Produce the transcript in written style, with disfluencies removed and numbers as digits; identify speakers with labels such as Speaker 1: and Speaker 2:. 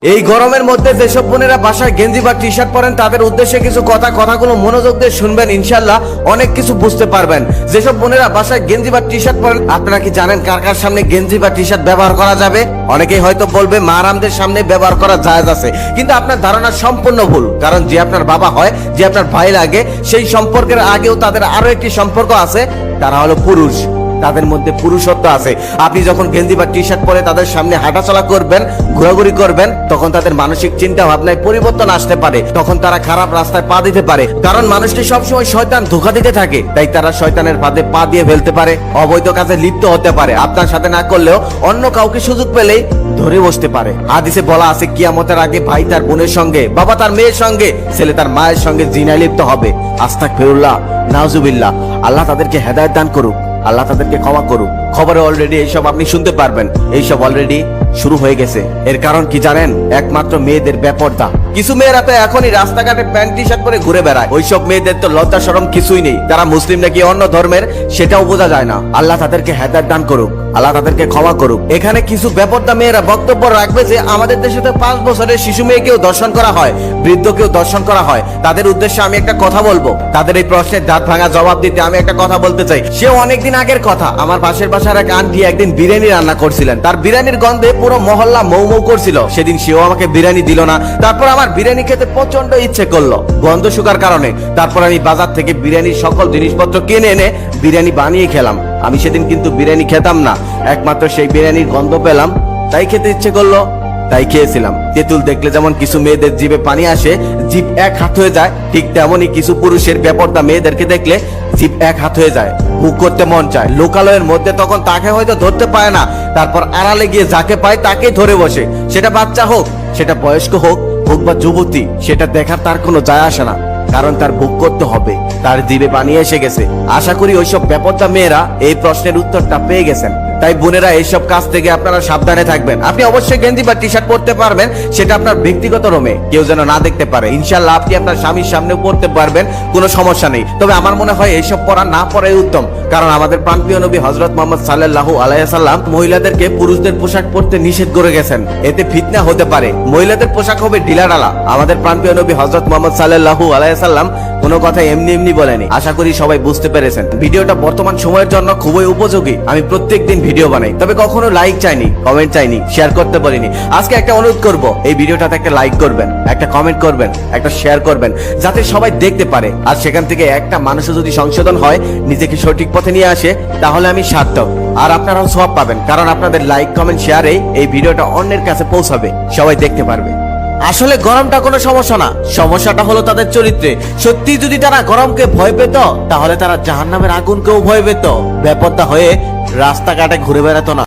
Speaker 1: এই গরমের মধ্যে যেসব বোনেরা বাসায় গেঞ্জি বা টি শার্ট পরেন তাদের উদ্দেশ্যে কিছু কথাগুলো মনোযোগ দিয়ে শুনবেন, ইনশাল্লাহ অনেক কিছু বুঝতে পারবেন। যেসব বোনেরা বাসায় গেঞ্জি বা টি শার্ট পরেন, আপনারা কি জানেন কার কার সামনে গেঞ্জি বা টি শার্ট ব্যবহার করা যাবে? অনেকেই হয়তো বলবে মারামদের সামনে ব্যবহার করা জায়েজ আছে, কিন্তু আপনার ধারণা সম্পূর্ণ ভুল। কারণ যে আপনার বাবা হয়, যে আপনার ভাই লাগে, সেই সম্পর্কের আগেও তাদের আরো একটি সম্পর্ক আছে, তারা হলো পুরুষ। তাদের মধ্যে পুরুষত্ব আছে। আপনি যখন গেঞ্জি বা টি শার্ট পরে তাদের সামনে হাঁটাচলা করবেন, ঘোরাঘুরি করবেন, তখন তাদের মানসিক চিন্তা ভাবনায় পরিবর্তন আসতে পারে। তখন তারা খারাপ রাস্তায় পা দিতে পারে। কারণ মানুষটি সবসময় শয়তান ধোঁকা দিতে থাকে, তাই তারা শয়তানের ফাঁদে পা দিয়ে ফেলতে পারে, অবৈধ কাজে লিপ্ত হতে পারে। আপনার সাথে না করলেও অন্য কাউকে সুযোগ পেলেই ধরে বসতে পারে। হাদিসে বলা আছে, কিয়ামতের আগে ভাই তার বোনের সঙ্গে, বাবা তার মেয়ের সঙ্গে, ছেলে তার মায়ের সঙ্গে জিনায় লিপ্ত হবে। আস্তাগফিরুল্লাহ, নাউজুবিল্লাহ। আল্লাহ তাদেরকে হেদায়েত দান করুক, আল্লাহ তাদেরকে ক্ষমা করুক। খবরে অলরেডি এইসব আপনি শুনতে পারবেন, এইসব অলরেডি শুরু হয়ে গেছে। এর কারণ কি জানেন? একমাত্র মেয়েদের বেপরদা। কিছু মেয়েরা তো এখনই রাস্তাঘাটে প্যান্ট টি শার্ট পরে ঘুরে বেড়ায়। ওইসব মেয়েদের তো লজ্জা শরম কিছুই নেই। তারা মুসলিম নাকি অন্য ধর্মের সেটাও বোঝা যায় না। আল্লাহ তাদেরকে হেদায়েত দান করুক, আল্লাহ তাদেরকে ক্ষমা করুক। এখানে কিছু বেপরদা মেয়েরা বক্তব্য রাখবে যে আমাদের দেশে তো 5 বছরের শিশু মেয়েকেও দর্শন করা হয়, বৃদ্ধকেও দর্শন করা হয়। তাদের উদ্দেশ্যে আমি একটা কথা বলবো। তাদের এই প্রশ্নের দাঁত ভাঙা জবাব দিতে আমি একটা কথা বলতে চাই। সেও অনেকদিন আগের কথা। আমার পাশের বাসার এক আন্টি একদিন বিরিয়ানি রান্না করছিলেন। তার বিরিয়ানির গন্ধে পুরো মহল্লা মৌ মৌ করছিল। সেদিন সেও আমাকে বিরিয়ানি দিল না। তারপর আমার বিরিয়ানি খেতে প্রচন্ড ইচ্ছে করলো গন্ধ শুকার কারণে। তারপর আমি বাজার থেকে বিরিয়ানির সকল জিনিসপত্র কিনে এনে বিরিয়ানি বানিয়ে খেলাম। আমি সেদিন কিন্তু বিরিয়ানি খেতাম না, একমাত্র সেই বিরিয়ানির গন্ধ পেলাম, তাই খেতে ইচ্ছে করলো, তাই খেয়েছিলাম। তেঁতুল দেখলে যেমন কিছু মেয়েদের জিভে পানি আসে, জিভ এক হাত হয়ে যায়, ঠিক তেমনই কিছু পুরুষের বেপরদা মেয়েদেরকে দেখলে জিভ এক হাত হয়ে যায়, বুক করতে মন চায়। লোকালয়ের মধ্যে তখন তাকে হয়তো ধরতে পায় না, তারপর আড়ালে গিয়ে যাকে পায় তাকেই ধরে বসে। সেটা বাচ্চা হোক, সেটা বয়স্ক হোক বা যুবতী, সেটা দেখার তার কোনো যায় আসে না। কারণ তার ভোগ করতে হবে, তার জিভে পানি এসে গেছে। আশা করি ওইসব বেপরদা মেয়েরা এই প্রশ্নের উত্তরটা পেয়ে গেছেন। তাই বোনেরা, এইসব কাজ থেকে আপনারা সাবধানে থাকবেন। আপনি অবশ্যই গেঞ্জি বা টি শার্ট পরতে পারবেন, সেটা আপনার ব্যক্তিগত রুমে কেউ যেন না দেখতে পারে। ইনশাআল্লাহ আপনি আপনার স্বামীর সামনেও পড়তে পারবেন, কোনো সমস্যা নেই। তবে আমার মনে হয় এইসব পরা না পরাই উত্তম। কারণ আমাদের প্রাণপ্রিয় নবী হযরত মুহাম্মদ সাল্লাল্লাহু আলাইহি সাল্লাম মহিলাদেরকে পুরুষদের পোশাক পরতে নিষেধ করে গেছেন। এতে ফিতনা হতে পারে, মহিলাদের পোশাক হবে ঢিলাঢালা। আমাদের প্রাণপ্রিয় নবী হযরত মুহাম্মদ সাল্লাল্লাহু আলাইহি সাল্লাম কোনো কথা এমনি এমনি বলেনি। আশা করি সবাই বুঝতে পেরেছেন। ভিডিওটা বর্তমান সময়ের জন্য খুবই উপযোগী। আমি প্রত্যেকদিন ভিডিও বানাই, তবে কখনো লাইক চাইনি, কমেন্ট চাইনি, শেয়ার করতে বলিনি। আজকে একটা অনুরোধ করব, এই ভিডিওটাতে একটা লাইক করবেন, একটা কমেন্ট করবেন, একটা শেয়ার করবেন, যাতে সবাই দেখতে পারে। আর সেখান থেকে একটা মানুষও যদি সংশোধন হয়, নিজেকে সঠিক পথে নিয়ে আসে, তাহলে আমি সার্থক। আর আপনারাও সওয়াব পাবেন, কারণ আপনাদের লাইক কমেন্ট শেয়ারে এই ভিডিওটা অন্যের কাছে পৌঁছাবে, সবাই দেখতে পারবে। আসলে গরমটা কোনো সমস্যা না, সমস্যাটা হলো তাদের চরিত্রে। সত্যি যদি তারা গরমকে ভয় পেত, তাহলে তারা জাহান্নামের আগুনকেও ভয় পেত, বেপরদা হয়ে রাস্তাঘাটে ঘুরে বেড়াতো না।